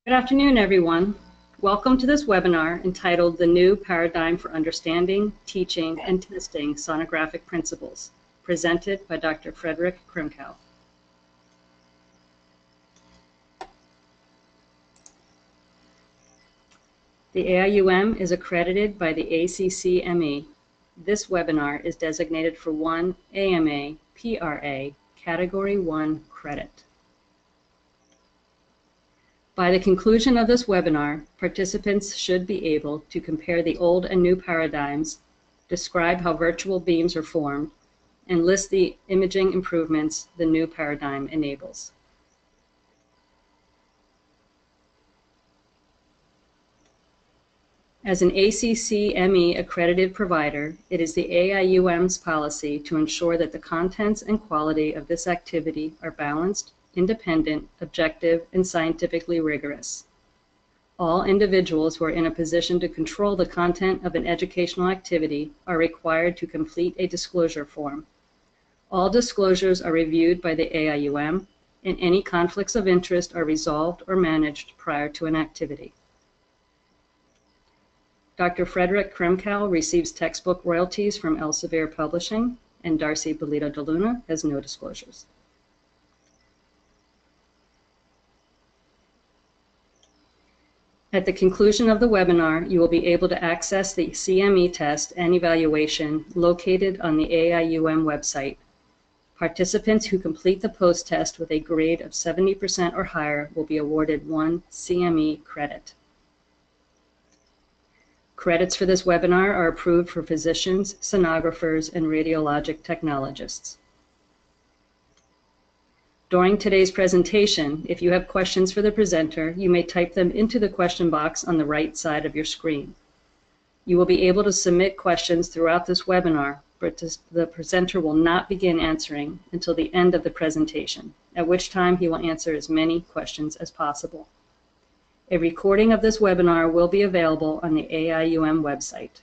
Good afternoon, everyone. Welcome to this webinar entitled The New Paradigm for Understanding, Teaching, and Testing Sonographic Principles, presented by Dr. Frederick Kremkau. The AIUM is accredited by the ACCME. This webinar is designated for 1 AMA PRA Category 1 credit. By the conclusion of this webinar, participants should be able to compare the old and new paradigms, describe how virtual beams are formed, and list the imaging improvements the new paradigm enables. As an ACCME accredited provider, it is the AIUM's policy to ensure that the contents and quality of this activity are balanced, independent, objective, and scientifically rigorous. All individuals who are in a position to control the content of an educational activity are required to complete a disclosure form. All disclosures are reviewed by the AIUM, and any conflicts of interest are resolved or managed prior to an activity. Dr. Frederick Kremkau receives textbook royalties from Elsevier Publishing, and Darcy Belito de Luna has no disclosures. At the conclusion of the webinar, you will be able to access the CME test and evaluation located on the AIUM website. Participants who complete the post-test with a grade of 70% or higher will be awarded 1 CME credit. Credits for this webinar are approved for physicians, sonographers, and radiologic technologists. During today's presentation, if you have questions for the presenter, you may type them into the question box on the right side of your screen. You will be able to submit questions throughout this webinar, but the presenter will not begin answering until the end of the presentation, at which time he will answer as many questions as possible. A recording of this webinar will be available on the AIUM website.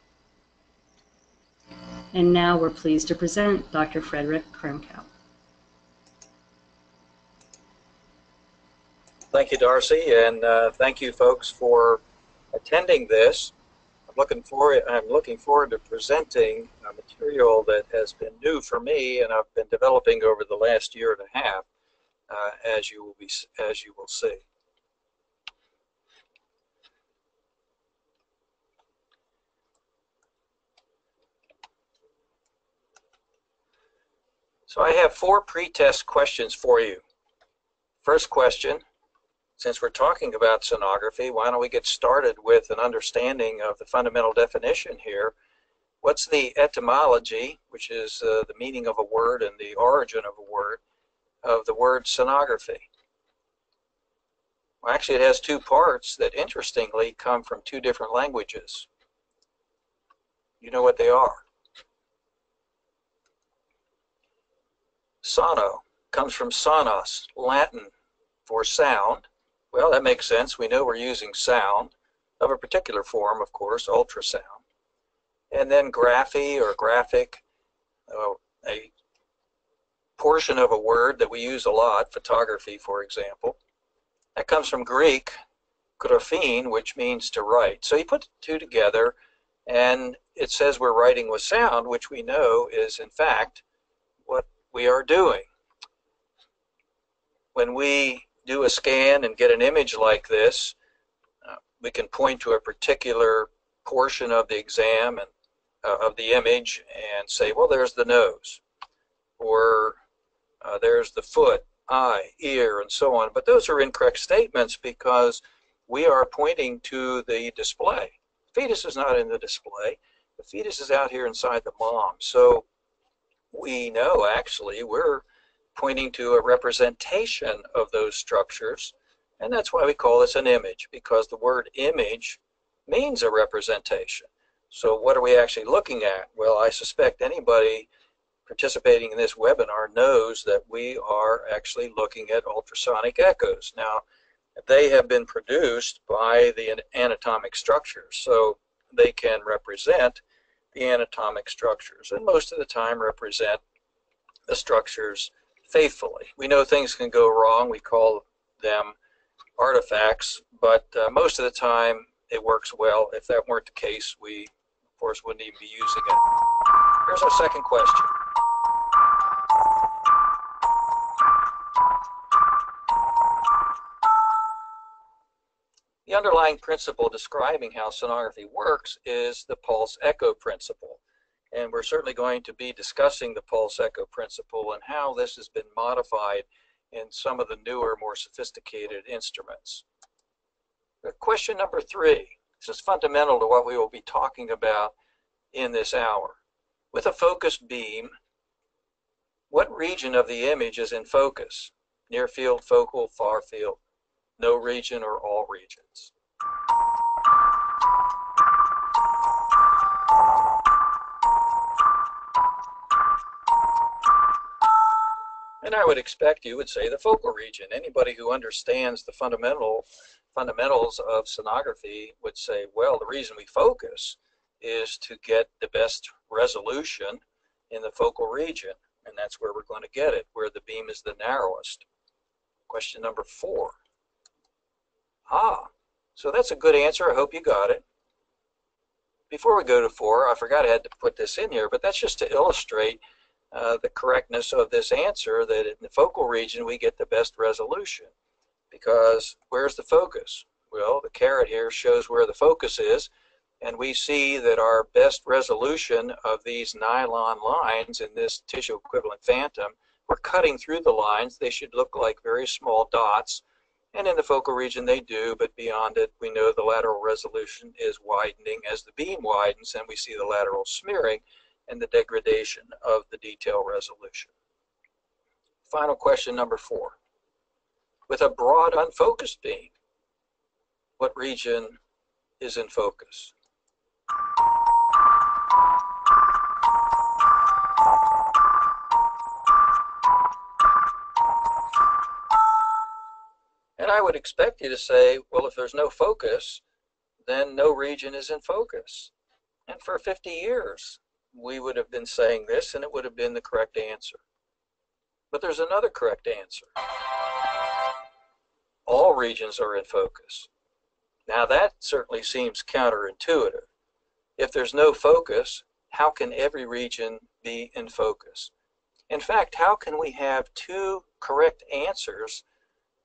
And now we're pleased to present Dr. Frederick Kremkau. Thank you, Darcy, and thank you, folks, for attending this. I'm looking forward to presenting a material that has been new for me, and I've been developing over the last year and a half, as you will see. So I have 4 pre-test questions for you. First question. Since we're talking about sonography, why don't we get started with an understanding of the fundamental definition here. What's the etymology, which is the meaning of a word and the origin of a word, of the word sonography? Well, actually, it has 2 parts that, interestingly, come from 2 different languages. You know what they are. Sono comes from sonos, Latin for sound. Well, that makes sense. We know we're using sound of a particular form, of course, ultrasound. And then graphy or graphic, a portion of a word that we use a lot, photography, for example. That comes from Greek, graphein, which means to write. So you put the 2 together, and it says we're writing with sound, which we know is, in fact, what we are doing. When we do a scan and get an image like this, we can point to a particular portion of the exam and of the image and say, well, there's the nose, or there's the foot, eye, ear, and so on. But those are incorrect statements because we are pointing to the display. The fetus is not in the display. The fetus is out here inside the mom. So we know, actually, we're pointing to a representation of those structures, and that's why we call this an image, because the word image means a representation. So what are we actually looking at? Well, I suspect anybody participating in this webinar knows that we are actually looking at ultrasonic echoes. Now, they have been produced by the anatomic structures, so they can represent the anatomic structures, and most of the time represent the structures faithfully. We know things can go wrong. We call them artifacts, but most of the time it works well. If that weren't the case, we, of course, wouldn't even be using it. Here's our second question. The underlying principle describing how sonography works is the pulse echo principle. And we're certainly going to be discussing the pulse echo principle and how this has been modified in some of the newer, more sophisticated instruments. Question number 3. This is fundamental to what we will be talking about in this hour. With a focused beam, what region of the image is in focus? Near field, focal, far field, no region, or all regions? And I would expect you would say the focal region. Anybody who understands the fundamentals of sonography would say, well, the reason we focus is to get the best resolution in the focal region, and that's where we're going to get it, where the beam is the narrowest. Question number 4. So that's a good answer. I hope you got it. Before we go to 4, I forgot I had to put this in here, but that's just to illustrate the correctness of this answer, that in the focal region we get the best resolution. Because where's the focus? Well, the caret here shows where the focus is, and we see that our best resolution of these nylon lines in this tissue equivalent phantom, we're cutting through the lines. They should look like very small dots, and in the focal region they do, but beyond it we know the lateral resolution is widening as the beam widens, and we see the lateral smearing and the degradation of the detail resolution. Final question number 4. With a broad unfocused beam, what region is in focus? And I would expect you to say, well, if there's no focus, then no region is in focus. And for 50 years, we would have been saying this, and it would have been the correct answer. But there's another correct answer. All regions are in focus. Now that certainly seems counterintuitive. If there's no focus, how can every region be in focus? In fact, how can we have 2 correct answers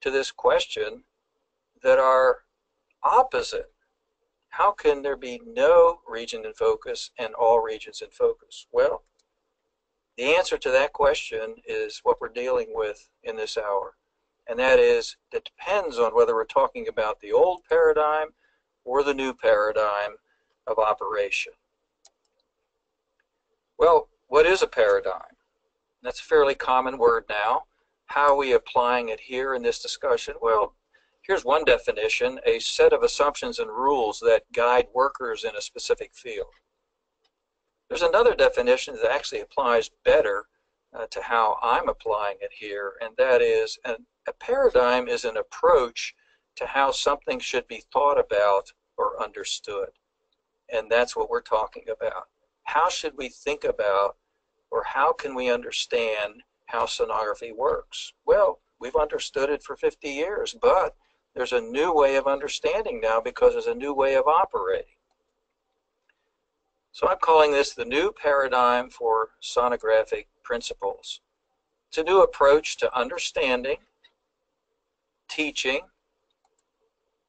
to this question that are opposite? How can there be no region in focus and all regions in focus? Well, the answer to that question is what we're dealing with in this hour. And that is, it depends on whether we're talking about the old paradigm or the new paradigm of operation. Well, what is a paradigm? That's a fairly common word now. How are we applying it here in this discussion? Well, here's one definition: a set of assumptions and rules that guide workers in a specific field. There's another definition that actually applies better to how I'm applying it here, and that is a paradigm is an approach to how something should be thought about or understood. And that's what we're talking about. How should we think about, or how can we understand how sonography works? Well, we've understood it for 50 years, but there's a new way of understanding now because there's a new way of operating. So I'm calling this the new paradigm for sonographic principles. It's a new approach to understanding, teaching,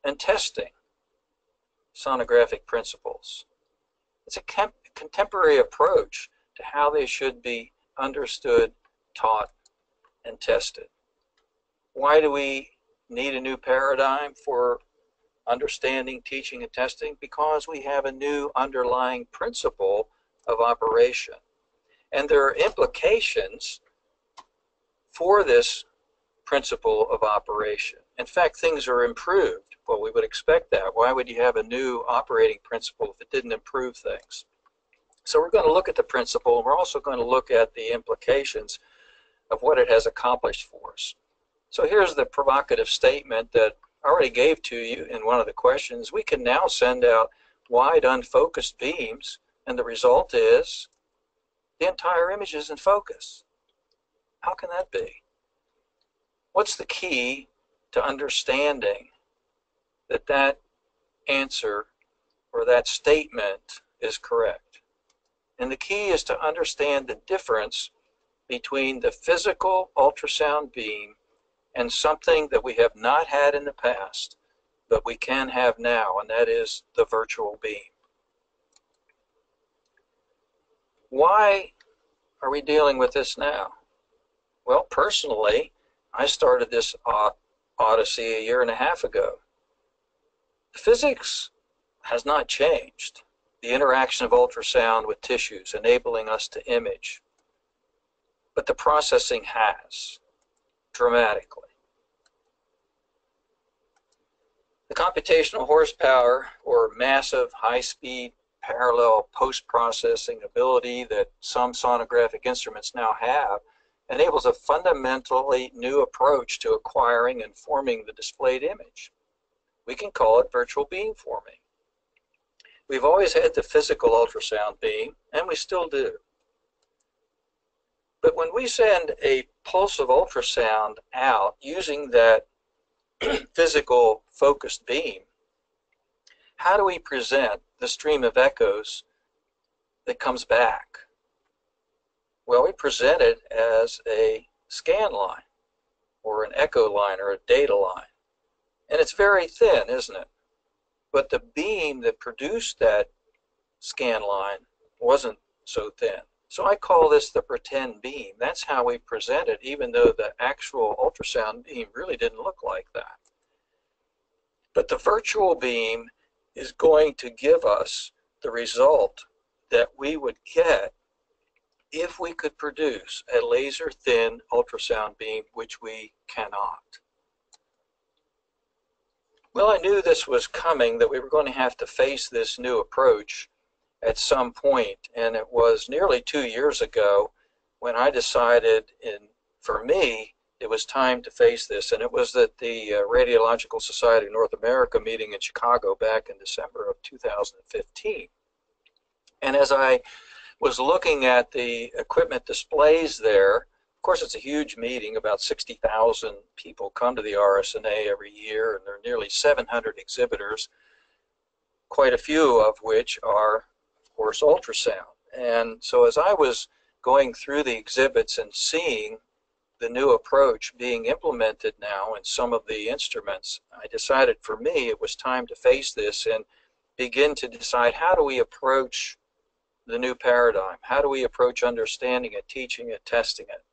and testing sonographic principles. It's a contemporary approach to how they should be understood, taught, and tested. Why do we need a new paradigm for understanding, teaching, and testing? Because we have a new underlying principle of operation. And there are implications for this principle of operation. In fact, things are improved. Well, we would expect that. Why would you have a new operating principle if it didn't improve things? So we're going to look at the principle, and we're also going to look at the implications of what it has accomplished for us. So here's the provocative statement that I already gave to you in one of the questions. We can now send out wide unfocused beams, and the result is the entire image is in focus. How can that be? What's the key to understanding that that answer or that statement is correct. And the key is to understand the difference between the physical ultrasound beam and something that we have not had in the past, but we can have now, and that is the virtual beam. Why are we dealing with this now? Well, personally, I started this odyssey a year and a half ago. The physics has not changed. The interaction of ultrasound with tissues enabling us to image. But the processing has, dramatically. The computational horsepower or massive high-speed parallel post-processing ability that some sonographic instruments now have enables a fundamentally new approach to acquiring and forming the displayed image. We can call it virtual beam forming. We've always had the physical ultrasound beam, and we still do. But when we send a pulse of ultrasound out using that physical focused beam, how do we present the stream of echoes that comes back? Well, we present it as a scan line or an echo line or a data line. And it's very thin, isn't it? But the beam that produced that scan line wasn't so thin. So I call this the pretend beam. That's how we present it, even though the actual ultrasound beam really didn't look like that. But the virtual beam is going to give us the result that we would get if we could produce a laser thin ultrasound beam, which we cannot. Well, I knew this was coming, that we were going to have to face this new approach at some point, and it was nearly 2 years ago when I decided, for me, it was time to face this, and it was at the Radiological Society of North America meeting in Chicago back in December of 2015. And as I was looking at the equipment displays there, of course it's a huge meeting, about 60,000 people come to the RSNA every year, and there are nearly 700 exhibitors, quite a few of which are, of course, ultrasound. And so as I was going through the exhibits and seeing the new approach being implemented now in some of the instruments, I decided for me it was time to face this and begin to decide, how do we approach the new paradigm? How do we approach understanding it, teaching it, testing it?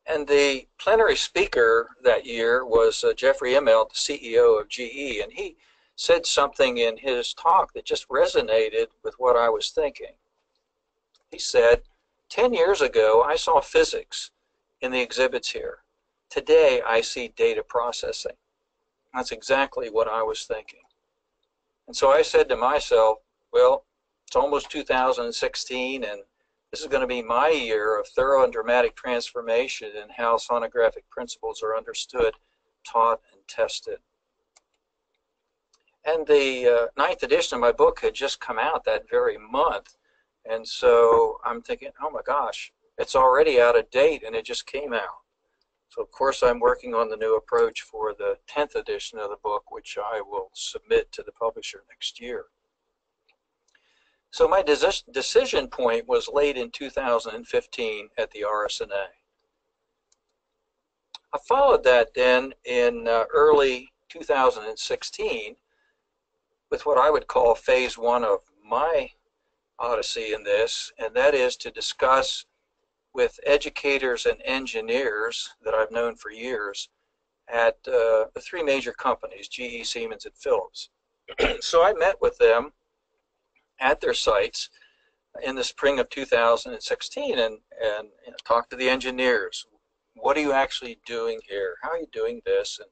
And the plenary speaker that year was Jeffrey Immelt, the CEO of GE, and he said something in his talk that just resonated with what I was thinking. He said, 10 years ago, I saw physics in the exhibits here. Today, I see data processing. That's exactly what I was thinking. And so I said to myself, well, it's almost 2016, and this is going to be my year of thorough and dramatic transformation in how sonographic principles are understood, taught, and tested. And the 9th edition of my book had just come out that very month. And so I'm thinking, oh my gosh, it's already out of date, and it just came out. So of course I'm working on the new approach for the 10th edition of the book, which I will submit to the publisher next year. So my decision point was late in 2015 at the RSNA. I followed that then in early 2016 with what I would call phase 1 of my odyssey in this, and that is to discuss with educators and engineers that I've known for years at the 3 major companies, GE, Siemens, and Philips. So I met with them at their sites in the spring of 2016 and talked to the engineers. What are you actually doing here? How are you doing this? And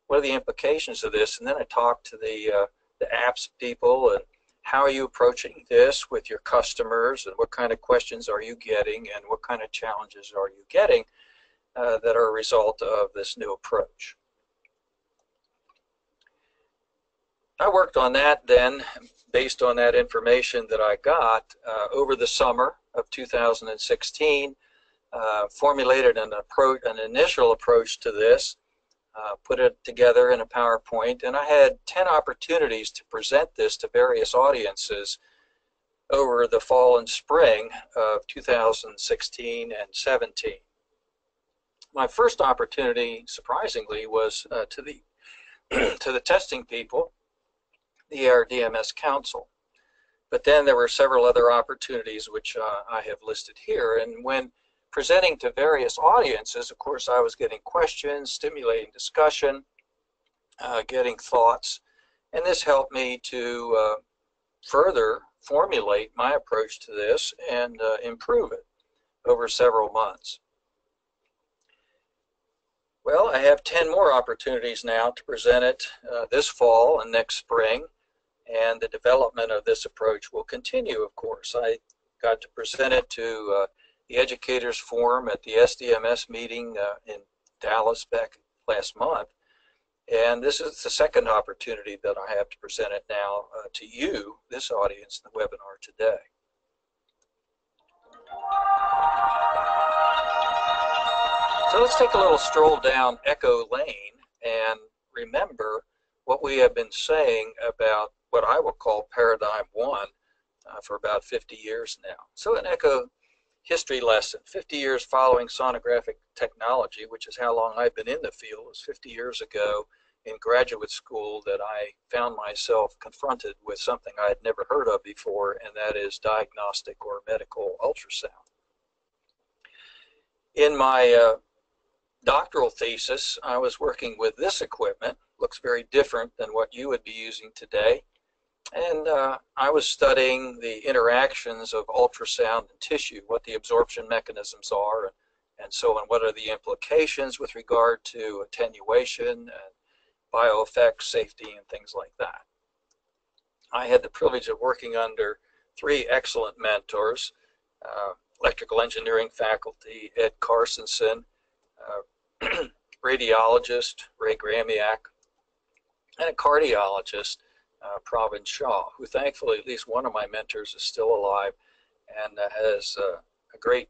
what are the implications of this? And then I talked to the apps people, and how are you approaching this with your customers, and what kind of questions are you getting, and what kind of challenges are you getting that are a result of this new approach. I worked on that then, based on that information that I got over the summer of 2016, formulated an initial approach to this. put it together in a PowerPoint, and I had 10 opportunities to present this to various audiences over the fall and spring of 2016 and 17. My first opportunity, surprisingly, was to the testing people, the ARDMS Council. But then there were several other opportunities which I have listed here. And when presenting to various audiences, of course, I was getting questions, stimulating discussion, getting thoughts, and this helped me to further formulate my approach to this and improve it over several months. Well, I have 10 more opportunities now to present it this fall and next spring, and the development of this approach will continue, of course. I got to present it to the Educators Forum at the SDMS meeting in Dallas back last month, and this is the second opportunity that I have to present it now to you, this audience, in the webinar today. So let's take a little stroll down Echo Lane and remember what we have been saying about what I will call Paradigm 1 for about 50 years now. So an Echo history lesson, 50 years following sonographic technology, which is how long I've been in the field. It was 50 years ago in graduate school that I found myself confronted with something I had never heard of before, and that is diagnostic or medical ultrasound. In my doctoral thesis, I was working with this equipment. Looks very different than what you would be using today. And I was studying the interactions of ultrasound and tissue, what the absorption mechanisms are, and so on. What are the implications with regard to attenuation and bioeffects, safety, and things like that. I had the privilege of working under three excellent mentors, electrical engineering faculty, Ed Carsonson, radiologist, Ray Gramiak, and a cardiologist, Pravin Shah, who thankfully, at least one of my mentors is still alive and has a great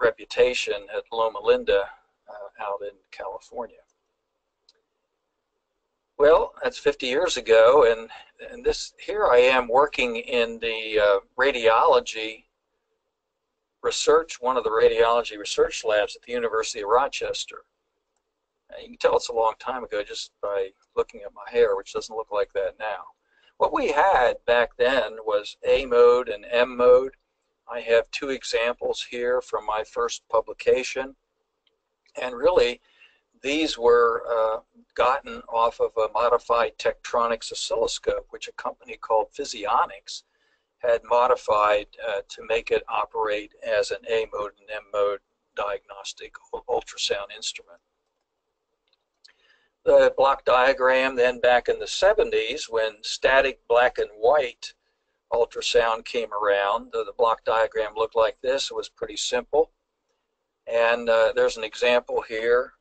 reputation at Loma Linda out in California. Well, that's 50 years ago, and here I am working in the radiology research, one of the radiology research labs at the University of Rochester. You can tell it's a long time ago just by looking at my hair, which doesn't look like that now. What we had back then was A mode and M mode. I have two examples here from my first publication, and really these were gotten off of a modified Tektronix oscilloscope, which a company called Physionics had modified to make it operate as an A mode and M mode diagnostic ultrasound instrument. The block diagram then back in the 70s, when static black and white ultrasound came around, the block diagram looked like this. It was pretty simple. And there's an example here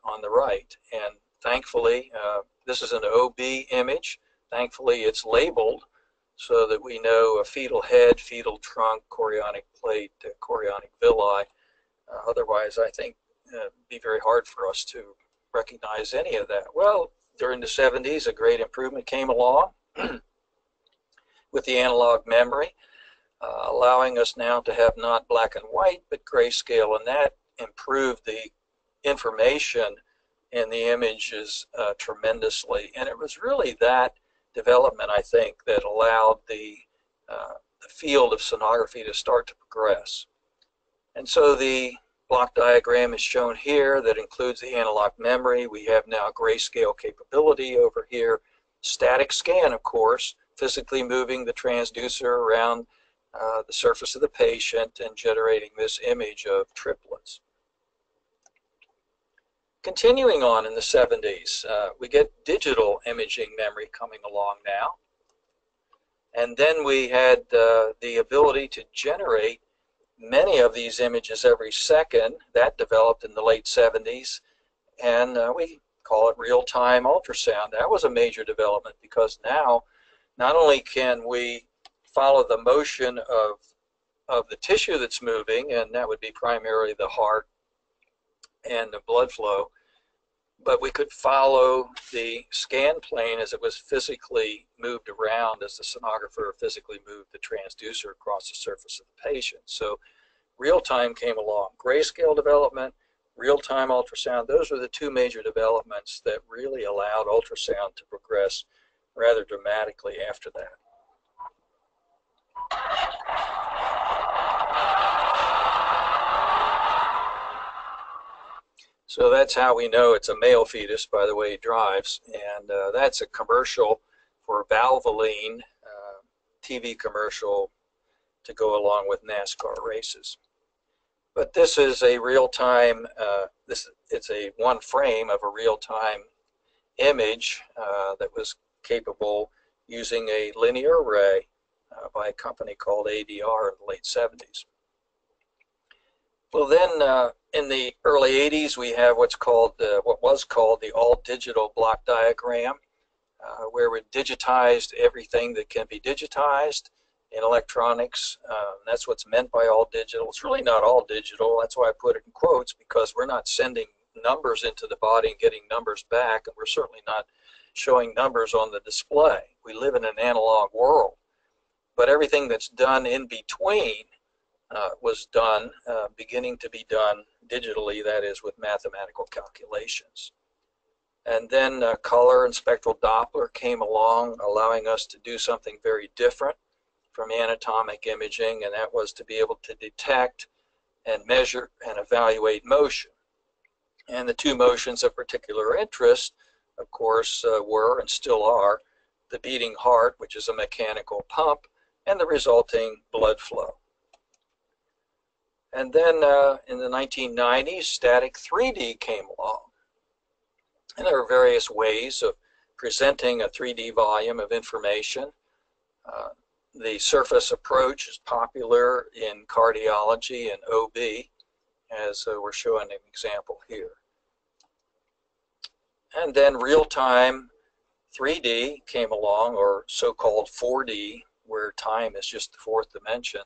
on the right. And thankfully, this is an OB image. Thankfully, it's labeled so that we know a fetal head, fetal trunk, chorionic plate, chorionic villi. Otherwise, I think it'd be very hard for us to recognize any of that. Well, during the 70s, a great improvement came along with the analog memory, allowing us now to have not black and white, but grayscale, and that improved the information in the images tremendously. And it was really that development, I think, that allowed the field of sonography to start to progress. And so the block diagram is shown here that includes the analog memory. We have now grayscale capability over here. Static scan, of course, physically moving the transducer around the surface of the patient and generating this image of triplets. Continuing on in the 70s, we get digital imaging memory coming along now. And then we had the ability to generate many of these images every second. That developed in the late 70s, and we call it real-time ultrasound. That was a major development because now not only can we follow the motion of the tissue that's moving, and that would be primarily the heart and the blood flow, but we could follow the scan plane as it was physically moved around, as the sonographer physically moved the transducer across the surface of the patient. So real-time came along. Grayscale development, real-time ultrasound, those were the two major developments that really allowed ultrasound to progress rather dramatically after that. So that's how we know it's a male fetus, by the way he drives, and that's a commercial for Valvoline, TV commercial to go along with NASCAR races. But this is a real-time, it's a one frame of a real-time image that was capable using a linear array by a company called ADR in the late 70s. Well, then in the early 80s, we have what's called what was called the all-digital block diagram, where we digitized everything that can be digitized in electronics. That's what's meant by all digital. It's really not all digital. That's why I put it in quotes, because we're not sending numbers into the body and getting numbers back, and we're certainly not showing numbers on the display. We live in an analog world, but everything that's done in between was done, beginning to be done digitally, that is, with mathematical calculations. And then color and spectral Doppler came along, allowing us to do something very different from anatomic imaging, and that was to be able to detect and measure and evaluate motion. And the two motions of particular interest, of course, were and still are the beating heart, which is a mechanical pump, and the resulting blood flow. And then in the 1990s, static 3D came along. And there are various ways of presenting a 3D volume of information. The surface approach is popular in cardiology and OB, as we're showing an example here. And then real-time 3D came along, or so-called 4D, where time is just the fourth dimension.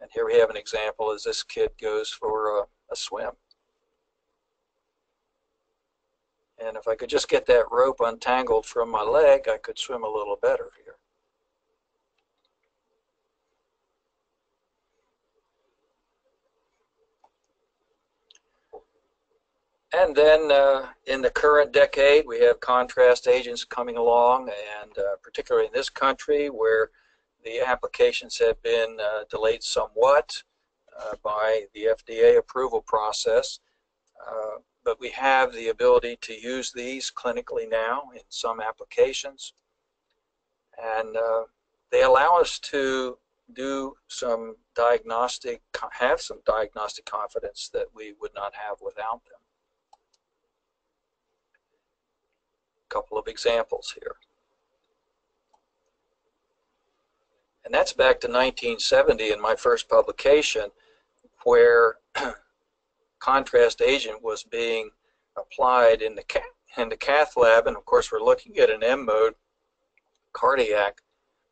And here we have an example as this kid goes for a swim. And if I could just get that rope untangled from my leg, I could swim a little better here. And then in the current decade, we have contrast agents coming along, and particularly in this country where the applications have been delayed somewhat by the FDA approval process. But we have the ability to use these clinically now in some applications. And they allow us to do some diagnostic, have some diagnostic confidence that we would not have without them. A couple of examples here. And that's back to 1970 in my first publication, where contrast agent was being applied in the cath lab, and of course we're looking at an M-mode cardiac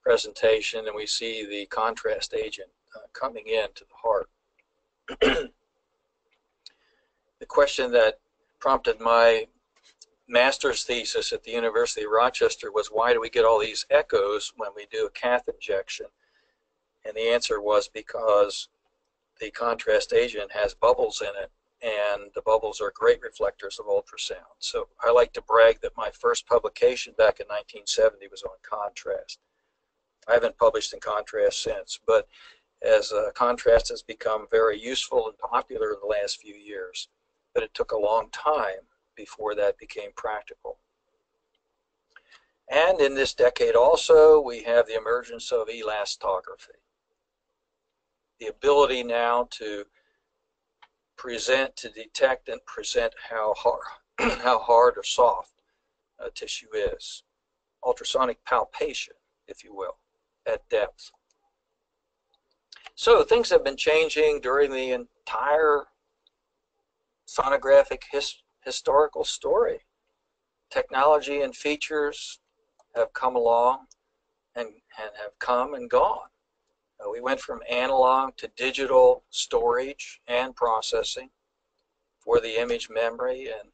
presentation, and we see the contrast agent coming into the heart. The question that prompted my master's thesis at the University of Rochester was, why do we get all these echoes when we do a cath injection? And the answer was because the contrast agent has bubbles in it, and the bubbles are great reflectors of ultrasound. So I like to brag that my first publication back in 1970 was on contrast. I haven't published in contrast since, but as contrast has become very useful and popular in the last few years, but it took a long time before that became practical. And in this decade also, we have the emergence of elastography. The ability now to present, to detect and present how hard or soft a tissue is. Ultrasonic palpation, if you will, at depth. So things have been changing during the entire sonographic historical story. Technology and features have come along and have come and gone. We went from analog to digital storage and processing for the image memory, and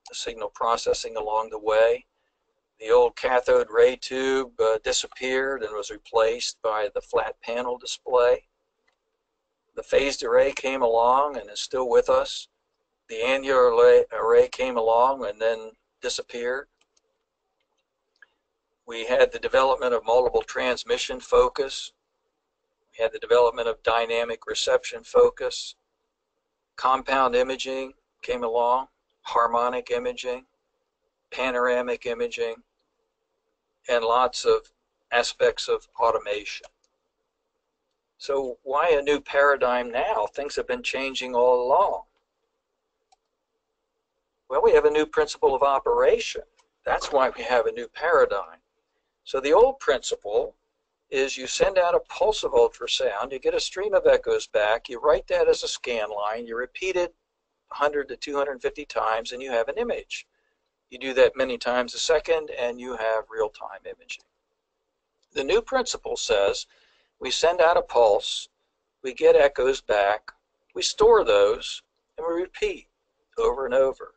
the signal processing along the way. The old cathode ray tube disappeared and was replaced by the flat panel display. The phased array came along and is still with us. The annular array came along and then disappeared. We had the development of multiple transmission focus. We had the development of dynamic reception focus. Compound imaging came along, harmonic imaging, panoramic imaging, and lots of aspects of automation. So why a new paradigm now? Things have been changing all along. Well, we have a new principle of operation. That's why we have a new paradigm. So the old principle is you send out a pulse of ultrasound, you get a stream of echoes back, you write that as a scan line, you repeat it 100 to 250 times, and you have an image. You do that many times a second, and you have real-time imaging. The new principle says we send out a pulse, we get echoes back, we store those, and we repeat over and over.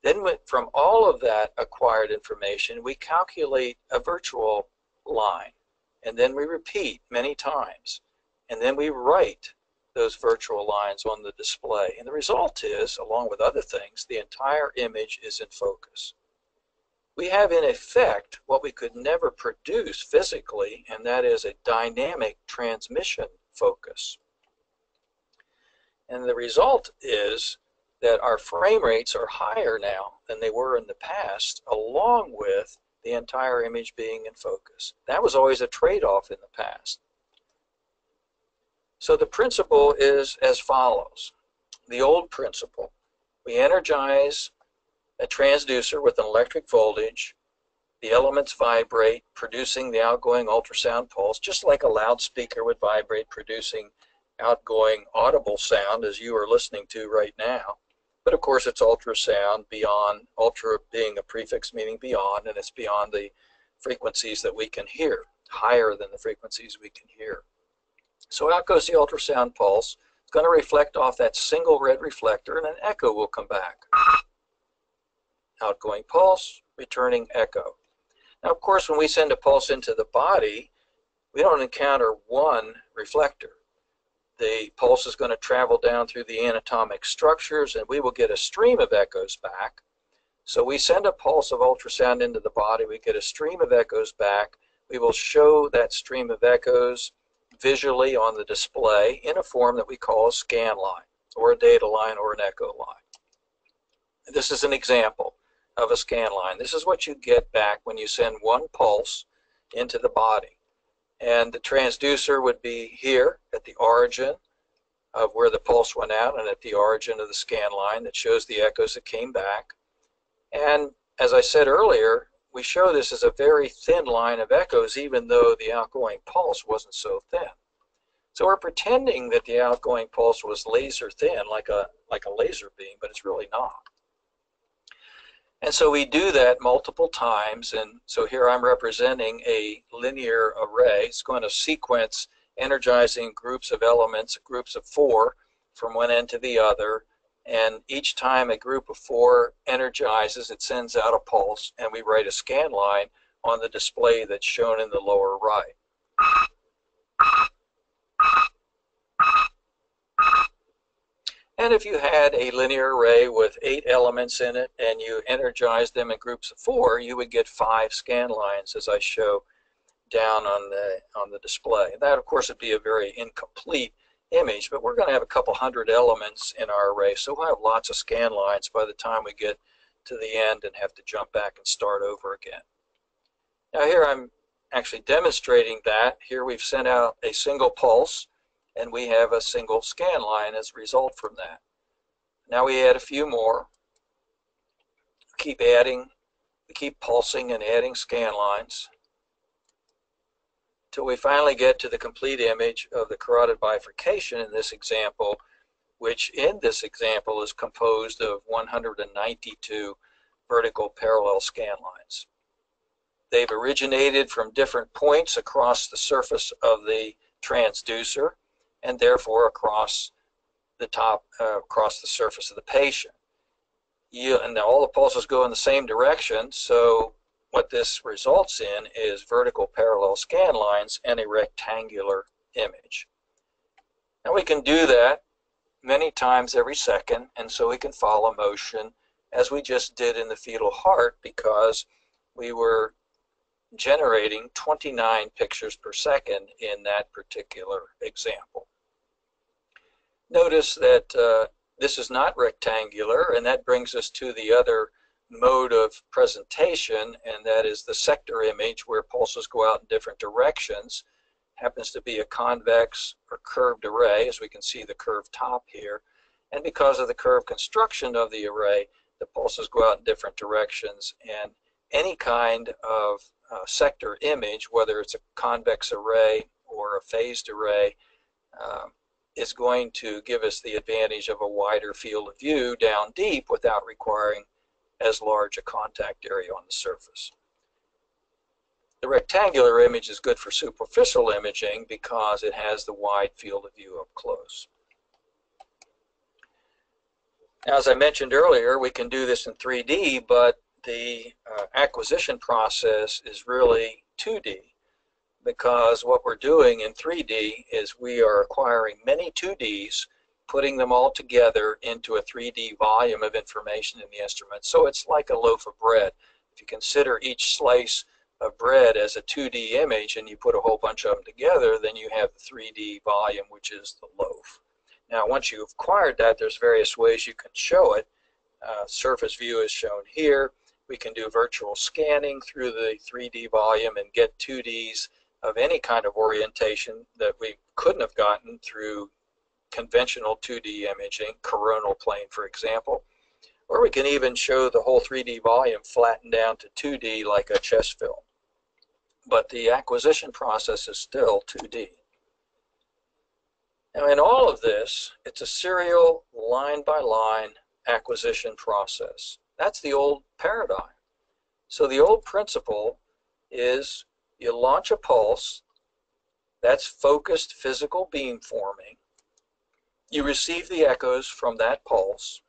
Then from all of that acquired information, we calculate a virtual line, and then we repeat many times, and then we write those virtual lines on the display. And the result is, along with other things, the entire image is in focus. We have in effect what we could never produce physically, and that is a dynamic transmission focus. And the result is that our frame rates are higher now than they were in the past, along with the entire image being in focus. That was always a trade-off in the past. So the principle is as follows. The old principle, we energize a transducer with an electric voltage, the elements vibrate, producing the outgoing ultrasound pulse, just like a loudspeaker would vibrate, producing outgoing audible sound as you are listening to right now. But of course it's ultrasound, beyond, ultra being a prefix meaning beyond, and it's beyond the frequencies that we can hear, higher than the frequencies we can hear. So out goes the ultrasound pulse. It's going to reflect off that single red reflector, and an echo will come back. Outgoing pulse, returning echo. Now, of course, when we send a pulse into the body, we don't encounter one reflector. The pulse is going to travel down through the anatomic structures, and we will get a stream of echoes back. So we send a pulse of ultrasound into the body, we get a stream of echoes back. We will show that stream of echoes visually on the display in a form that we call a scan line, or a data line, or an echo line. This is an example of a scan line. This is what you get back when you send one pulse into the body. And the transducer would be here at the origin of where the pulse went out, and at the origin of the scan line that shows the echoes that came back. And as I said earlier, we show this as a very thin line of echoes, even though the outgoing pulse wasn't so thin. So we're pretending that the outgoing pulse was laser thin, like a laser beam, but it's really not. And so we do that multiple times, and so here I'm representing a linear array. It's going to sequence energizing groups of elements, groups of 4, from one end to the other, and each time a group of 4 energizes, it sends out a pulse, and we write a scan line on the display that's shown in the lower right. And if you had a linear array with 8 elements in it and you energize them in groups of 4, you would get 5 scan lines, as I show down on the display. That, of course, would be a very incomplete image, but we're going to have a couple hundred elements in our array, so we'll have lots of scan lines by the time we get to the end and have to jump back and start over again. Now here I'm actually demonstrating that. Here we've sent out a single pulse, and we have a single scan line as a result from that. Now we add a few more. Keep adding, we keep pulsing and adding scan lines till we finally get to the complete image of the carotid bifurcation in this example, which in this example is composed of 192 vertical parallel scan lines. They've originated from different points across the surface of the transducer, and therefore across the surface of the patient. and all the pulses go in the same direction, so what this results in is vertical parallel scan lines and a rectangular image. Now we can do that many times every second, and so we can follow motion as we just did in the fetal heart, because we were generating 29 pictures per second in that particular example. Notice that this is not rectangular, and that brings us to the other mode of presentation, and that is the sector image, where pulses go out in different directions. Happens to be a convex or curved array, as we can see the curved top here, and because of the curved construction of the array, the pulses go out in different directions, and any kind of sector image, whether it's a convex array or a phased array, is going to give us the advantage of a wider field of view down deep without requiring as large a contact area on the surface. The rectangular image is good for superficial imaging because it has the wide field of view up close. Now, as I mentioned earlier, we can do this in 3D, but the acquisition process is really 2D, because what we're doing in 3D is we are acquiring many 2Ds, putting them all together into a 3D volume of information in the instrument. So it's like a loaf of bread. If you consider each slice of bread as a 2D image and you put a whole bunch of them together, then you have the 3D volume, which is the loaf. Now, once you've acquired that, there's various ways you can show it. Surface view is shown here. We can do virtual scanning through the 3D volume and get 2Ds of any kind of orientation that we couldn't have gotten through conventional 2D imaging, coronal plane, for example. Or we can even show the whole 3D volume flattened down to 2D like a chest film. But the acquisition process is still 2D. Now, in all of this, it's a serial line-by-line acquisition process. That's the old paradigm. So the old principle is you launch a pulse, that's focused physical beam forming. You receive the echoes from that pulse.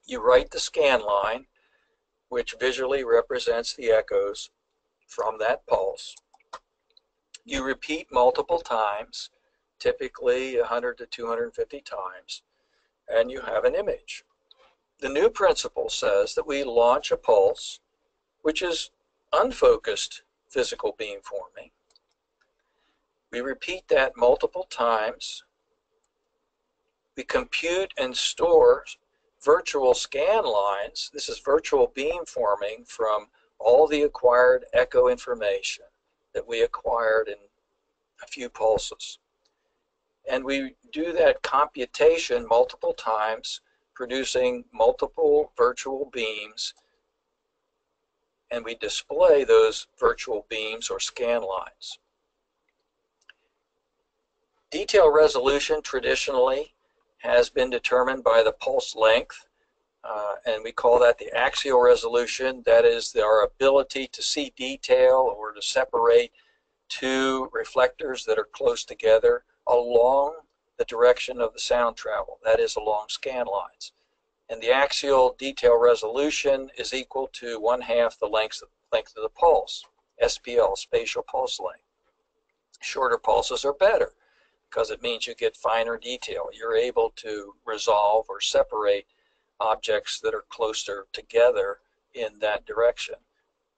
You write the scan line, which visually represents the echoes from that pulse. You repeat multiple times, typically 100 to 250 times, and you have an image. The new principle says that we launch a pulse, which is unfocused physical beam forming. We repeat that multiple times. We compute and store virtual scan lines. This is virtual beam forming from all the acquired echo information that we acquired in a few pulses. And we do that computation multiple times, producing multiple virtual beams, and we display those virtual beams or scan lines. Detail resolution traditionally has been determined by the pulse length, and we call that the axial resolution. That is our ability to see detail or to separate two reflectors that are close together along the direction of the sound travel, that is along scan lines. And the axial detail resolution is equal to 1/2 the length of the pulse, SPL, spatial pulse length. Shorter pulses are better because it means you get finer detail. You're able to resolve or separate objects that are closer together in that direction.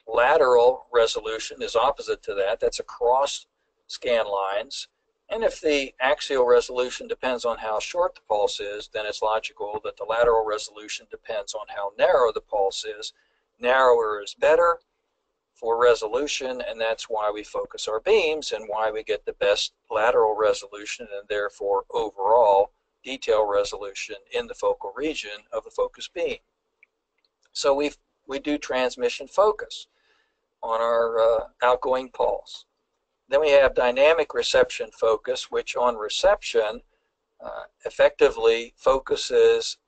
Lateral resolution is opposite to that. That's across scan lines. And if the axial resolution depends on how short the pulse is, then it's logical that the lateral resolution depends on how narrow the pulse is. Narrower is better for resolution, and that's why we focus our beams and why we get the best lateral resolution and therefore overall detail resolution in the focal region of the focus beam. So we do transmission focus on our outgoing pulse. Then we have dynamic reception focus, which on reception effectively focuses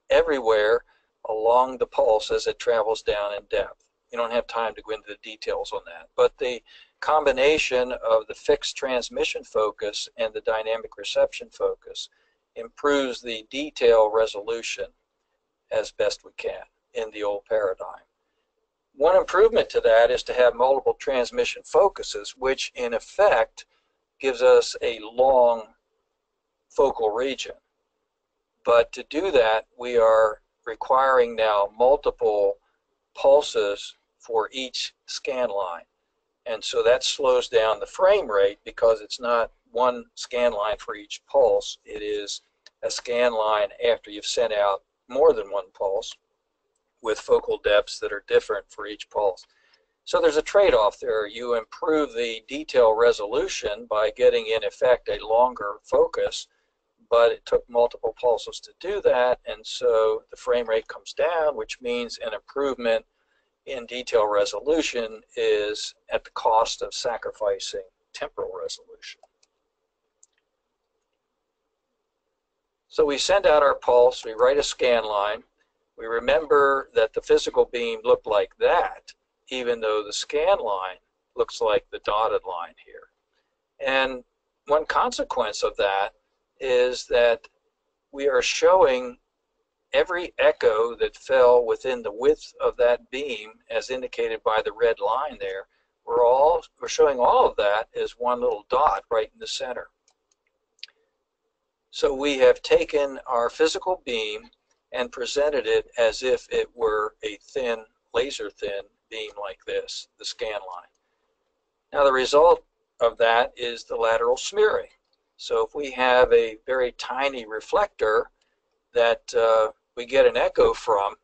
everywhere along the pulse as it travels down in depth. You don't have time to go into the details on that. But the combination of the fixed transmission focus and the dynamic reception focus improves the detail resolution. as best we can in the old paradigm. One improvement to that is to have multiple transmission focuses, which in effect gives us a long focal region. But to do that, we are requiring now multiple pulses for each scan line. And so that slows down the frame rate because it's not one scan line for each pulse. It is a scan line after you've sent out more than one pulse with focal depths that are different for each pulse. So there's a trade-off there. You improve the detail resolution by getting, in effect, a longer focus, but it took multiple pulses to do that, and so the frame rate comes down, which means an improvement in detail resolution is at the cost of sacrificing temporal resolution. So we send out our pulse, we write a scan line, we remember that the physical beam looked like that, even though the scan line looks like the dotted line here. And one consequence of that is that we are showing every echo that fell within the width of that beam, as indicated by the red line there. We're showing all of that as one little dot right in the center. So we have taken our physical beam and presented it as if it were a thin, laser thin beam like this, the scan line. Now the result of that is the lateral smearing. So if we have a very tiny reflector that we get an echo from,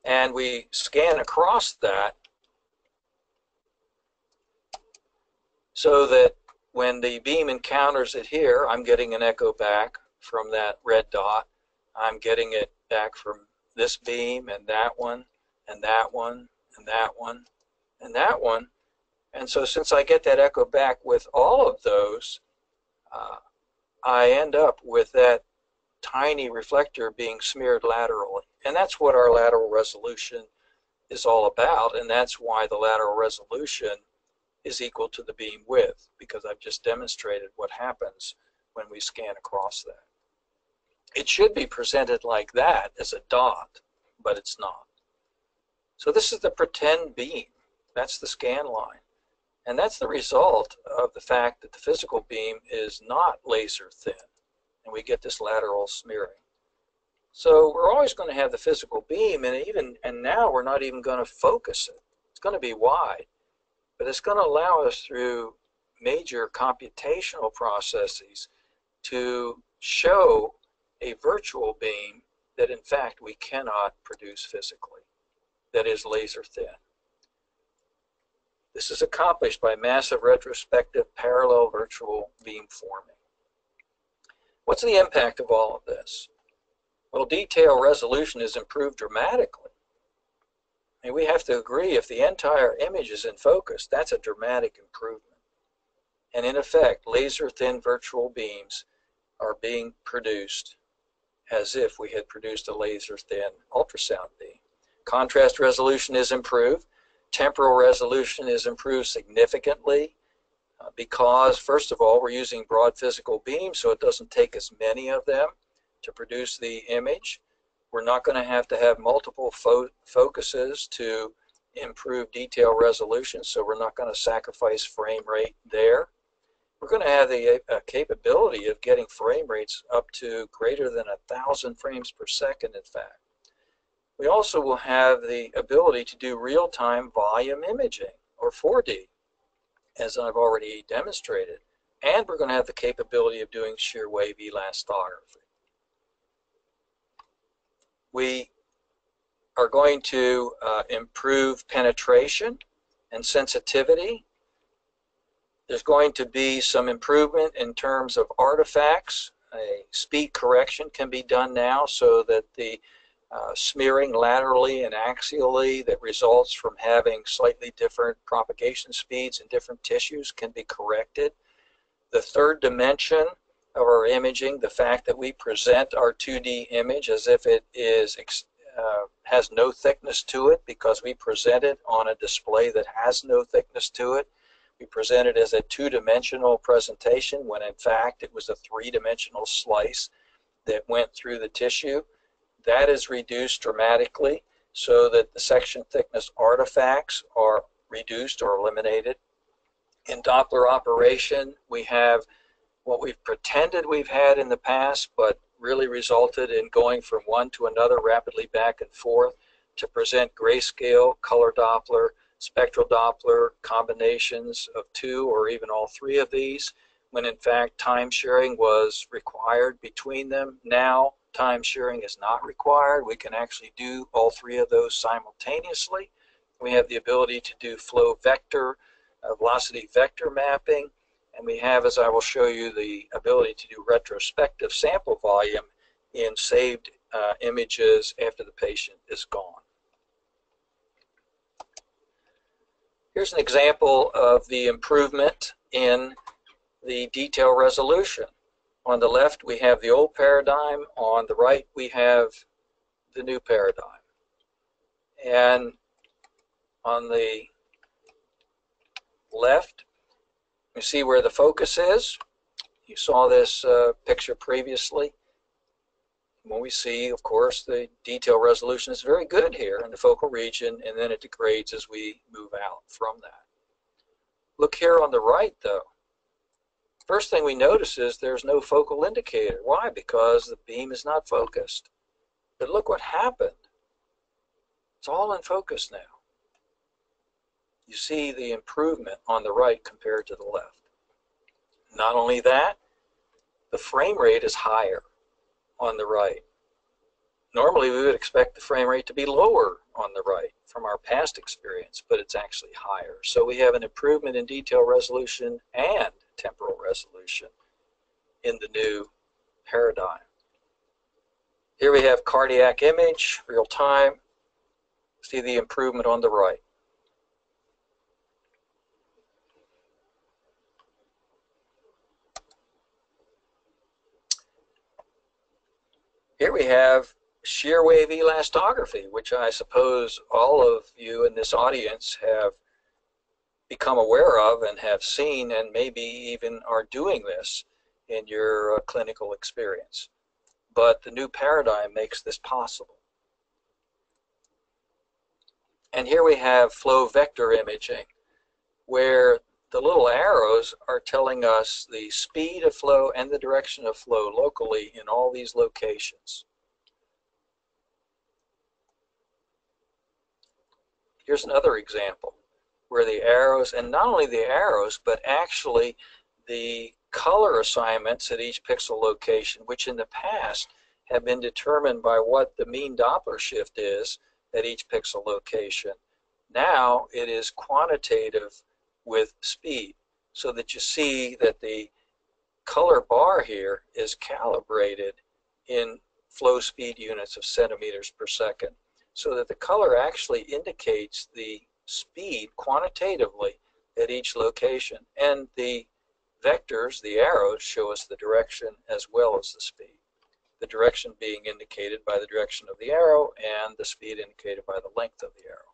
and we scan across that so that when the beam encounters it here, I'm getting an echo back from that red dot. I'm getting it back from this beam and that one and that one and that one and that one. And so since I get that echo back with all of those, I end up with that tiny reflector being smeared laterally. And that's what our lateral resolution is all about, and that's why the lateral resolution is equal to the beam width, because I've just demonstrated what happens when we scan across that. It should be presented like that as a dot, but it's not. So this is the pretend beam. That's the scan line. And that's the result of the fact that the physical beam is not laser thin, and we get this lateral smearing. So we're always going to have the physical beam, and now we're not even going to focus it. It's going to be wide, but it's going to allow us through major computational processes to show a virtual beam that in fact we cannot produce physically, that is laser thin. This is accomplished by massive retrospective parallel virtual beam forming. What's the impact of all of this? Well, detail resolution is improved dramatically. And we have to agree, if the entire image is in focus, that's a dramatic improvement. And in effect, laser-thin virtual beams are being produced as if we had produced a laser-thin ultrasound beam. Contrast resolution is improved. Temporal resolution is improved significantly because, first of all, we're using broad physical beams, so it doesn't take as many of them to produce the image. We're not going to have multiple focuses to improve detail resolution, so we're not going to sacrifice frame rate there. We're going to have the capability of getting frame rates up to greater than 1,000 frames per second, in fact. We also will have the ability to do real-time volume imaging, or 4D, as I've already demonstrated. And we're going to have the capability of doing shear wave elastography. We are going to improve penetration and sensitivity. There's going to be some improvement in terms of artifacts. A speed correction can be done now so that the smearing laterally and axially that results from having slightly different propagation speeds in different tissues can be corrected. The third dimension of our imaging, the fact that we present our 2D image as if it is has no thickness to it because we present it on a display that has no thickness to it. We present it as a two-dimensional presentation when in fact it was a three-dimensional slice. that went through the tissue. That is reduced dramatically so that the section thickness artifacts are reduced or eliminated. In Doppler operation, we have what we've pretended we've had in the past, but really resulted in going from one to another rapidly back and forth to present grayscale, color Doppler, spectral Doppler combinations of two or even all three of these, when in fact time sharing was required between them. Now time sharing is not required. We can actually do all three of those simultaneously. We have the ability to do flow vector, velocity vector mapping, and we have, as I will show you, the ability to do retrospective sample volume in saved images after the patient is gone. Here's an example of the improvement in the detail resolution. On the left, we have the old paradigm. On the right, we have the new paradigm. And on the left, you see where the focus is. You saw this picture previously. When we see, of course, the detail resolution is very good here in the focal region, and then it degrades as we move out from that. Look here on the right, though. First thing we notice is there's no focal indicator. Why? Because the beam is not focused. But look what happened. It's all in focus now. You see the improvement on the right compared to the left. Not only that, the frame rate is higher on the right. Normally we would expect the frame rate to be lower on the right from our past experience, but it's actually higher. So we have an improvement in detail resolution and temporal resolution in the new paradigm. Here we have cardiac image, real time. See the improvement on the right. Here we have shear wave elastography, which I suppose all of you in this audience have become aware of and have seen, and maybe even are doing this in your clinical experience. But the new paradigm makes this possible. And here we have flow vector imaging, where the little arrows are telling us the speed of flow and the direction of flow locally in all these locations. Here's another example where the arrows, and not only the arrows, but actually the color assignments at each pixel location, which in the past have been determined by what the mean Doppler shift is at each pixel location. Now it is quantitative with speed, so that you see that the color bar here is calibrated in flow speed units of centimeters per second, so that the color actually indicates the speed quantitatively at each location, and the vectors, the arrows, show us the direction as well as the speed. The direction being indicated by the direction of the arrow and the speed indicated by the length of the arrow.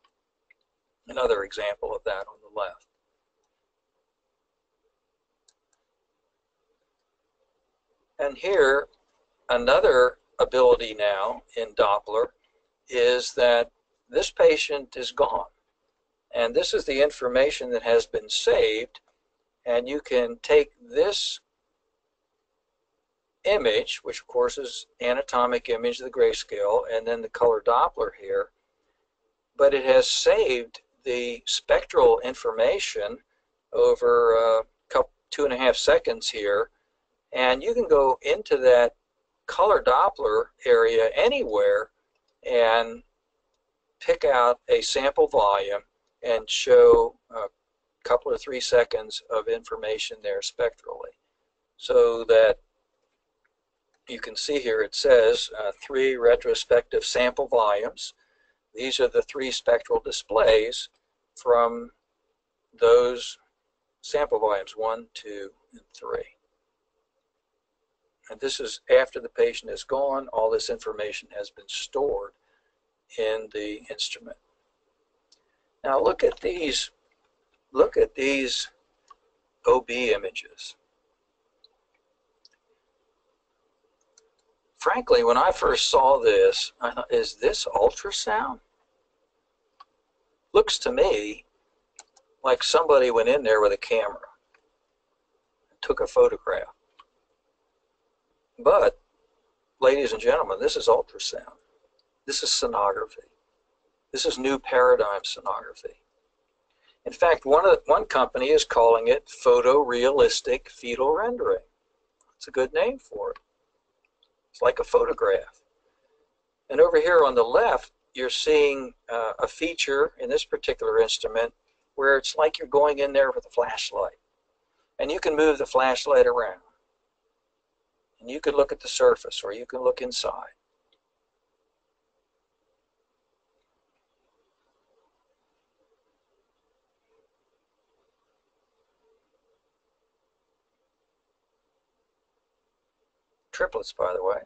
Another example of that on the left. And here, another ability now in Doppler is that this patient is gone. And this is the information that has been saved, and you can take this image, which of course is anatomic image of the grayscale, and then the color Doppler here, but it has saved the spectral information over 2.5 seconds here, and you can go into that color Doppler area anywhere and pick out a sample volume and show a couple or 3 seconds of information there spectrally, so that you can see here it says 3 retrospective sample volumes. These are the 3 spectral displays from those sample volumes, 1, 2, and 3. And this is after the patient is gone. All this information has been stored in the instrument. Now look at these OB images. frankly, when I first saw this, I thought, is this ultrasound? Looks to me like somebody went in there with a camera and took a photograph. But, ladies and gentlemen, this is ultrasound. This is sonography. This is new paradigm sonography. In fact, one company is calling it photorealistic fetal rendering. It's a good name for it. It's like a photograph. And over here on the left, you're seeing a feature in this particular instrument where it's like you're going in there with a flashlight. And you can move the flashlight around. And you can look at the surface, or you can look inside. Triplets, by the way.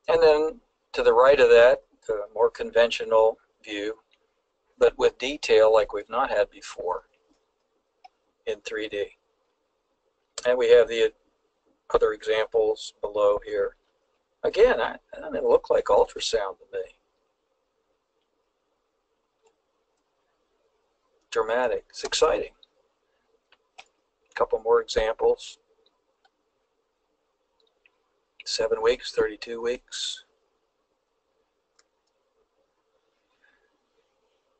And then to the right of that, the more conventional view, but with detail like we've not had before in 3D. And we have the other examples below here. Again, I don't even look like ultrasound to me. Dramatic. It's exciting. A couple more examples. 7 weeks, 32 weeks.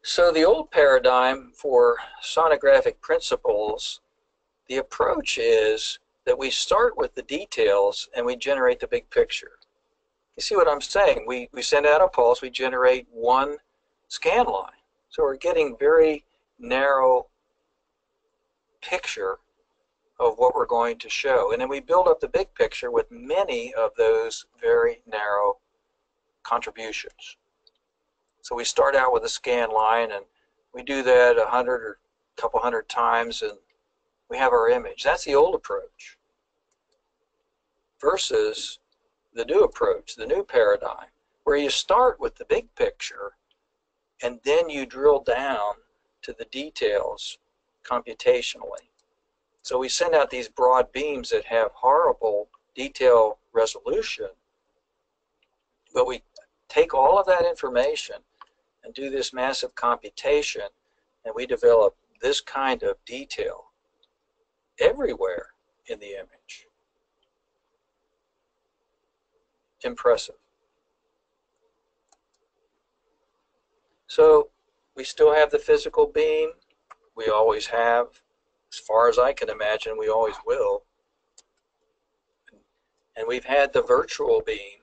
So the old paradigm for sonographic principles, the approach is that we start with the details and we generate the big picture. You see what I'm saying? We send out a pulse, we generate one scan line. So we're getting very narrow picture of what we're going to show. And then we build up the big picture with many of those very narrow contributions. So we start out with a scan line, and we do that 100 or a couple hundred times, and we have our image. That's the old approach versus the new approach, the new paradigm, where you start with the big picture and then you drill down to the details computationally. So we send out these broad beams that have horrible detail resolution, but we take all of that information and do this massive computation, and we develop this kind of detail everywhere in the image. Impressive. So we still have the physical beam. We always have. As far as I can imagine, we always will. And we've had the virtual beam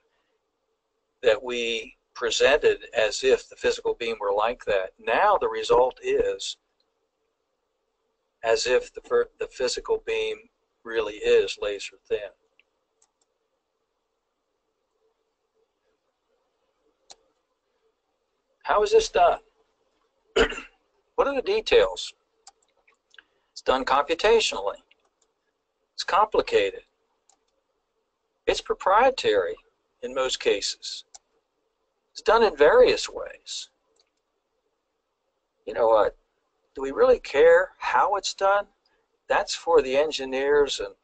that we presented as if the physical beam were like that. Now the result is as if the physical beam really is laser thin. How is this done? What are the details? It's done computationally. It's complicated. It's proprietary in most cases. It's done in various ways. You know what? Do we really care how it's done? That's for the engineers and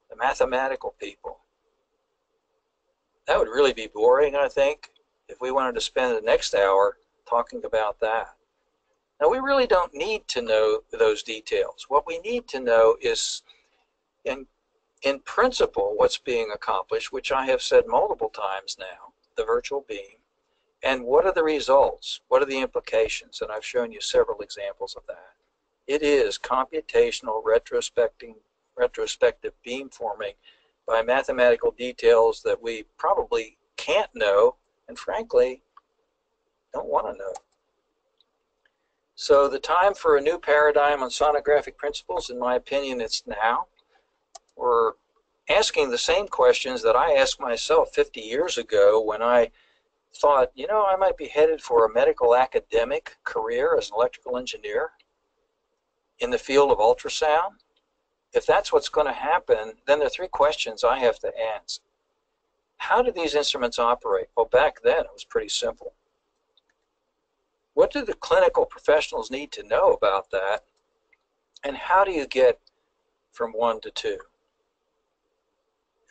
the mathematical people. That would really be boring, I think, if we wanted to spend the next hour talking about that. Now, we really don't need to know those details. What we need to know is, in principle, what's being accomplished, which I have said multiple times now, the virtual beam, and what are the results? What are the implications? And I've shown you several examples of that. It is computational retrospective beam forming by mathematical details that we probably can't know and, frankly, don't want to know. So the time for a new paradigm on sonographic principles, in my opinion, it's now. We're asking the same questions that I asked myself 50 years ago when I thought, you know, I might be headed for a medical academic career as an electrical engineer in the field of ultrasound. If that's what's going to happen, then there are three questions I have to answer. How do these instruments operate? Well, back then it was pretty simple. What do the clinical professionals need to know about that? And how do you get from 1 to 2?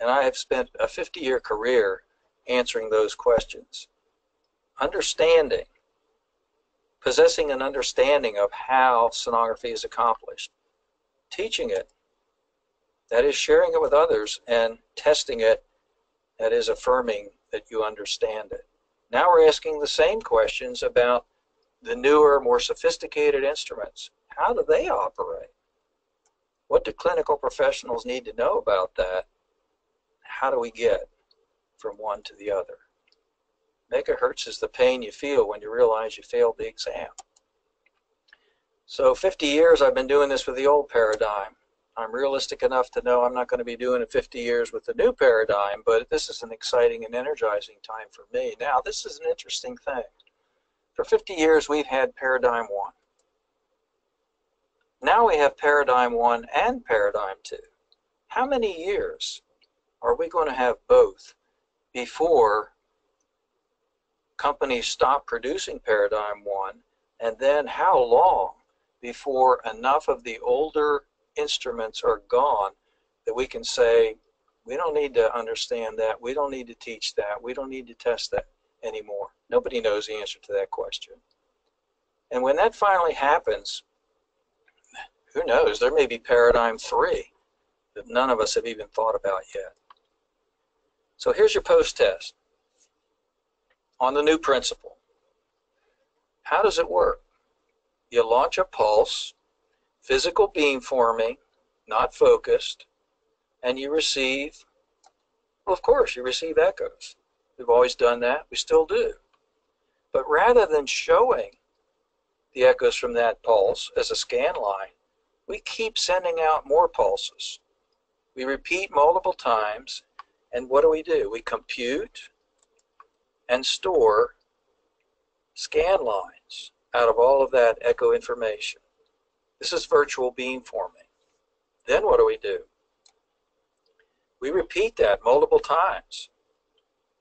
And I have spent a 50-year career answering those questions. Understanding, possessing an understanding of how sonography is accomplished. Teaching it, that is sharing it with others, and testing it, that is affirming that you understand it. Now we're asking the same questions about the newer, more sophisticated instruments. How do they operate? What do clinical professionals need to know about that? How do we get from one to the other? Megahertz is the pain you feel when you realize you failed the exam. So 50 years I've been doing this with the old paradigm. I'm realistic enough to know I'm not going to be doing it 50 years with the new paradigm, but this is an exciting and energizing time for me. Now, this is an interesting thing. For 50 years, we've had paradigm 1. Now we have paradigm 1 and paradigm 2. How many years are we going to have both before companies stop producing paradigm 1? And then how long before enough of the older instruments are gone that we can say, we don't need to understand that, we don't need to teach that, we don't need to test that anymore? Nobody knows the answer to that question. And when that finally happens, who knows, there may be paradigm 3 that none of us have even thought about yet. So here's your post-test on the new principle. How does it work? You launch a pulse, physical beamforming, not focused, and you receive, well, of course, you receive echoes. We've always done that. We still do. But rather than showing the echoes from that pulse as a scan line, we keep sending out more pulses. We repeat multiple times, and what do? We compute and store scan lines out of all of that echo information. This is virtual beamforming. Then what do? We repeat that multiple times.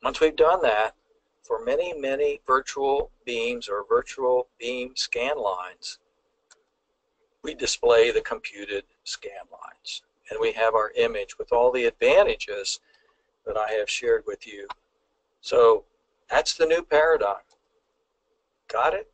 Once we've done that for many, many virtual beams or virtual beam scan lines, we display the computed scan lines. And we have our image with all the advantages that I have shared with you. So that's the new paradigm. Got it?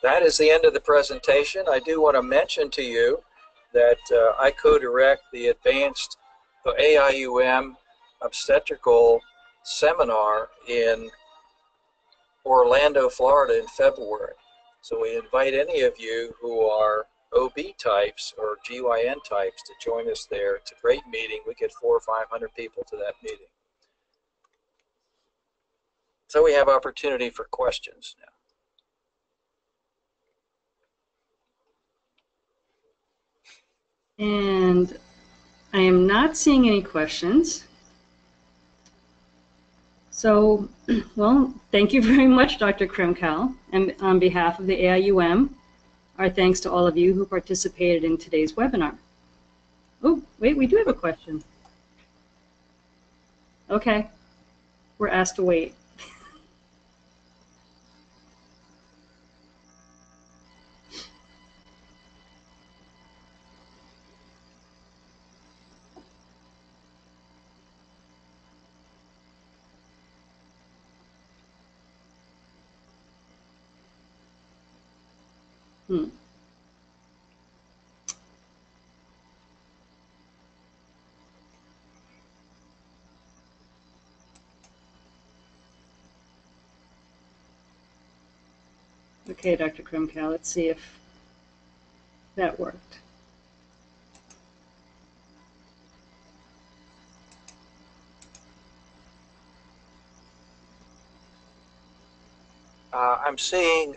That is the end of the presentation. I do want to mention to you that I co-direct the Advanced AIUM Obstetrical Seminar in Orlando, Florida in February. So we invite any of you who are OB types or GYN types to join us there. It's a great meeting. We get 400 or 500 people to that meeting. So we have opportunity for questions now. And I am not seeing any questions. So, well, thank you very much, Dr. Kremkau. And on behalf of the AIUM, our thanks to all of you who participated in today's webinar. Oh, wait, we do have a question. Okay, we're asked to wait. Okay, Dr. Kremkau, let's see if that worked. I'm seeing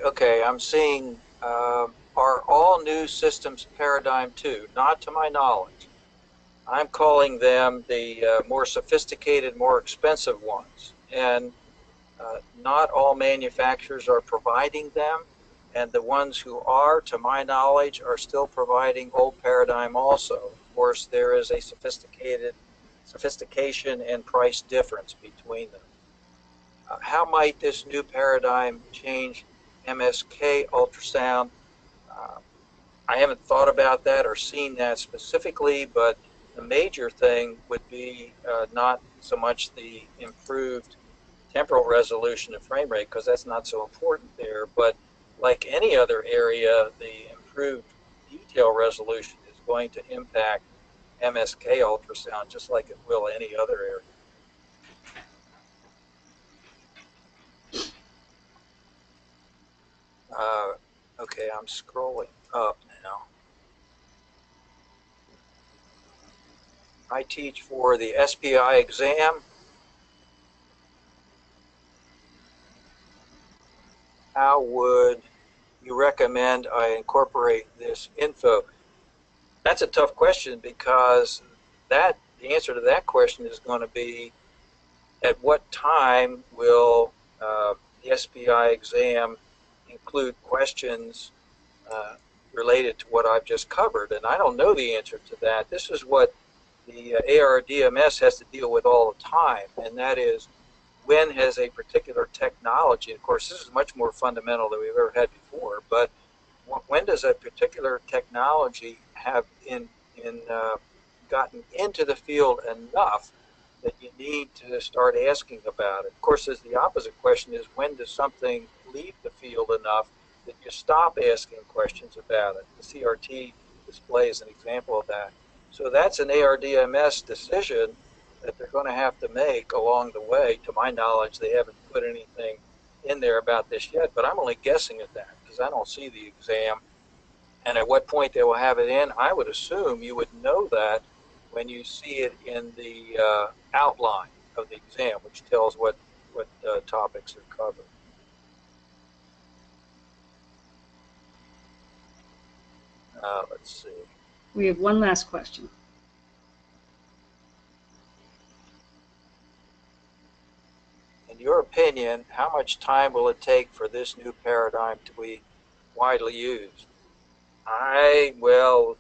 are all new systems paradigm 2, not to my knowledge. I'm calling them the more sophisticated, more expensive ones. And not all manufacturers are providing them, and the ones who are, to my knowledge, are still providing old paradigm also. Of course, there is a sophistication and price difference between them. How might this new paradigm change MSK ultrasound? I haven't thought about that or seen that specifically, but the major thing would be not so much the improved temporal resolution and frame rate, because that's not so important there, but like any other area, the improved detail resolution is going to impact MSK ultrasound just like it will any other area. Okay, I'm scrolling up now. I teach for the SPI exam. How would you recommend I incorporate this info? That's a tough question, because the answer to that question is going to be, at what time will the SPI exam include questions related to what I've just covered? And I don't know the answer to that. This is what the ARDMS has to deal with all the time, and that is, when has a particular technology, of course this is much more fundamental than we've ever had before, but when does a particular technology have gotten into the field enough that you need to start asking about it? Of course, there's the opposite question, is when does something leave the field enough that you stop asking questions about it? The CRT display is an example of that. So that's an ARDMS decision that they're going to have to make along the way. To my knowledge, they haven't put anything in there about this yet, but I'm only guessing at that because I don't see the exam. And at what point they will have it in, I would assume you would know that when you see it in the outline of the exam, which tells what topics are covered. Let's see. We have one last question. In your opinion, how much time will it take for this new paradigm to be widely used? Well,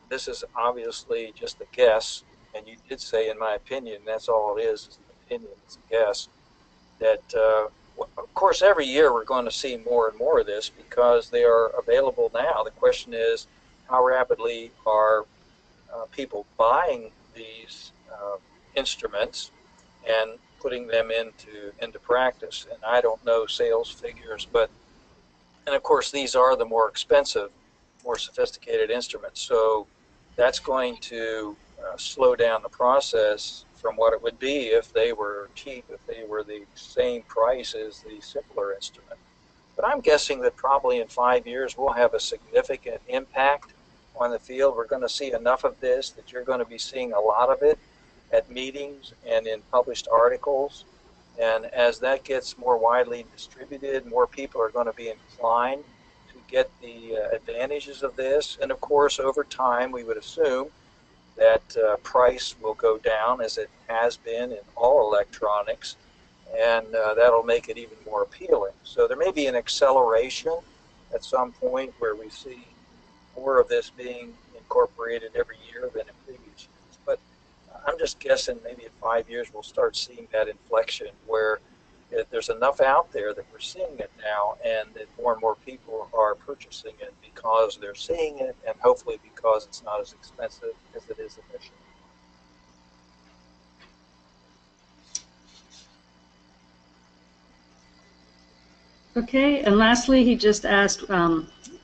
this is obviously just a guess, and you did say, in my opinion, that's all it is an opinion, it's a guess, that, of course, every year we're going to see more and more of this because they are available now. The question is, how rapidly are people buying these instruments and putting them into practice? And I don't know sales figures, and of course these are the more expensive, more sophisticated instruments, so that's going to slow down the process from what it would be if they were cheap, if they were the same price as the simpler instrument. But I'm guessing that probably in 5 years we'll have a significant impact on the field. We're going to see enough of this that you're going to be seeing a lot of it at meetings and in published articles. And as that gets more widely distributed, more people are going to be inclined to get the advantages of this. And of course, over time, we would assume that price will go down, as it has been in all electronics, and that'll make it even more appealing. So there may be an acceleration at some point where we see more of this being incorporated every year than in previous years. But I'm just guessing maybe in 5 years we'll start seeing that inflection where there's enough out there that we're seeing it now, and that more and more people are purchasing it because they're seeing it, and hopefully because it's not as expensive as it is initially. Okay, and lastly, he just asked,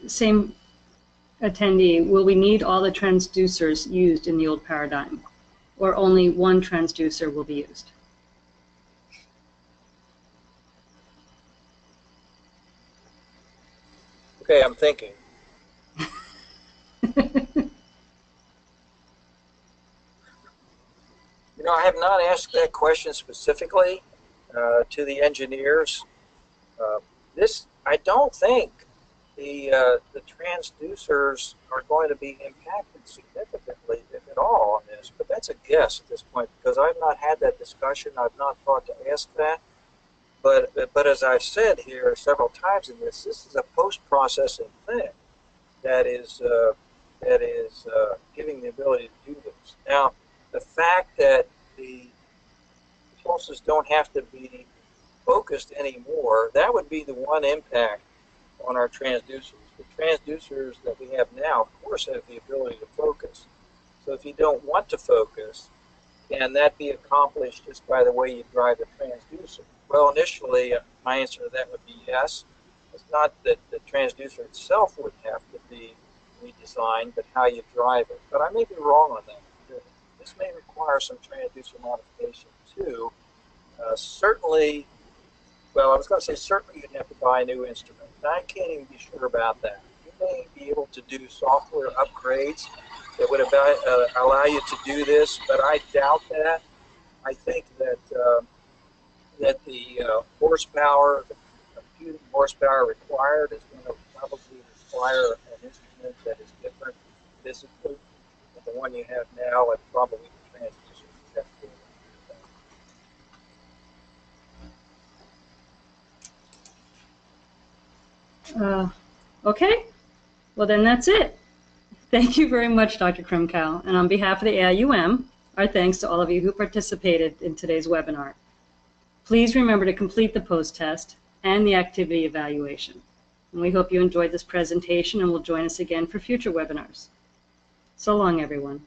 same attendee, will we need all the transducers used in the old paradigm, or only one transducer will be used? Okay, I'm thinking. I have not asked that question specifically to the engineers. I don't think the transducers are going to be impacted significantly, if at all, on this. But that's a guess at this point because I've not had that discussion. I've not thought to ask that. But as I've said here several times in this is a post-processing thing that is giving the ability to do this. Now, the fact that the pulses don't have to be focused anymore, that would be the one impact on our transducers. The transducers that we have now, of course, have the ability to focus. So if you don't want to focus, can that be accomplished just by the way you drive the transducer? Well, initially, my answer to that would be yes. It's not that the transducer itself would have to be redesigned, but how you drive it. But I may be wrong on that. This may require some transducer modification too. Certainly, well, I was going to say certainly you'd have to buy a new instrument. I can't even be sure about that. You may be able to do software upgrades that would allow you to do this, but I doubt that. I think that that the horsepower, the computing horsepower required is going to probably require an instrument that is different physically than the one you have now, and probably the transducer you have to do. Okay, well then that's it. Thank you very much, Dr. Kremkau. And on behalf of the AIUM, our thanks to all of you who participated in today's webinar. Please remember to complete the post-test and the activity evaluation. And we hope you enjoyed this presentation and will join us again for future webinars. So long, everyone.